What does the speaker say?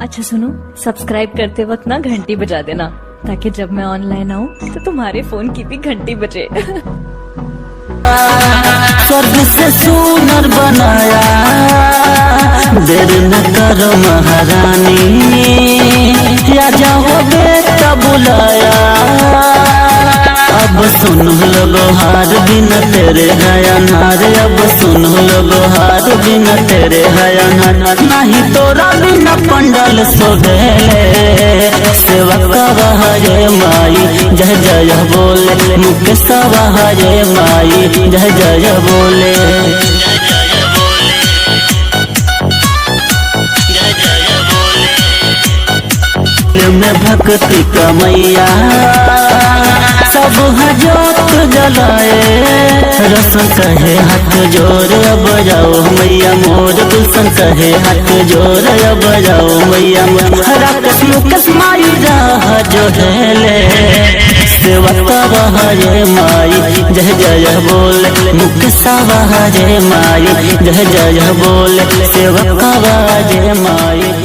अच्छा सुनो, सब्सक्राइब करते वक्त ना घंटी बजा देना, ताकि जब मैं ऑनलाइन आऊँ तो तुम्हारे फोन की भी घंटी बजे। स्वर्ग से सुंदर बनाया, देर न करो महारानी, या जाओ बेटा बुलाया। अब सुन लो हार बिना तेरे है अनार, अब सुन लो हार बिना तेरे है अनार। नहीं तोरा बिना पंडल सोभेले, सेवा का हरे माई जय जय बोले, मुख सवा हरे माई जय जय बोले। में भक्ति का मैया सब जोत जलाए, रसन कहे हाथ जोड़ अब जाओ मैया मोर, गुलशन कहे हाथ जोड़ अब जाओ मैया मोर। राकेश मुकेश माई राह जो हेले, सेवा का हरे माई जय जय बोले, मुख सवा हरे माई जय जय बोले, सेवा का हरे माई।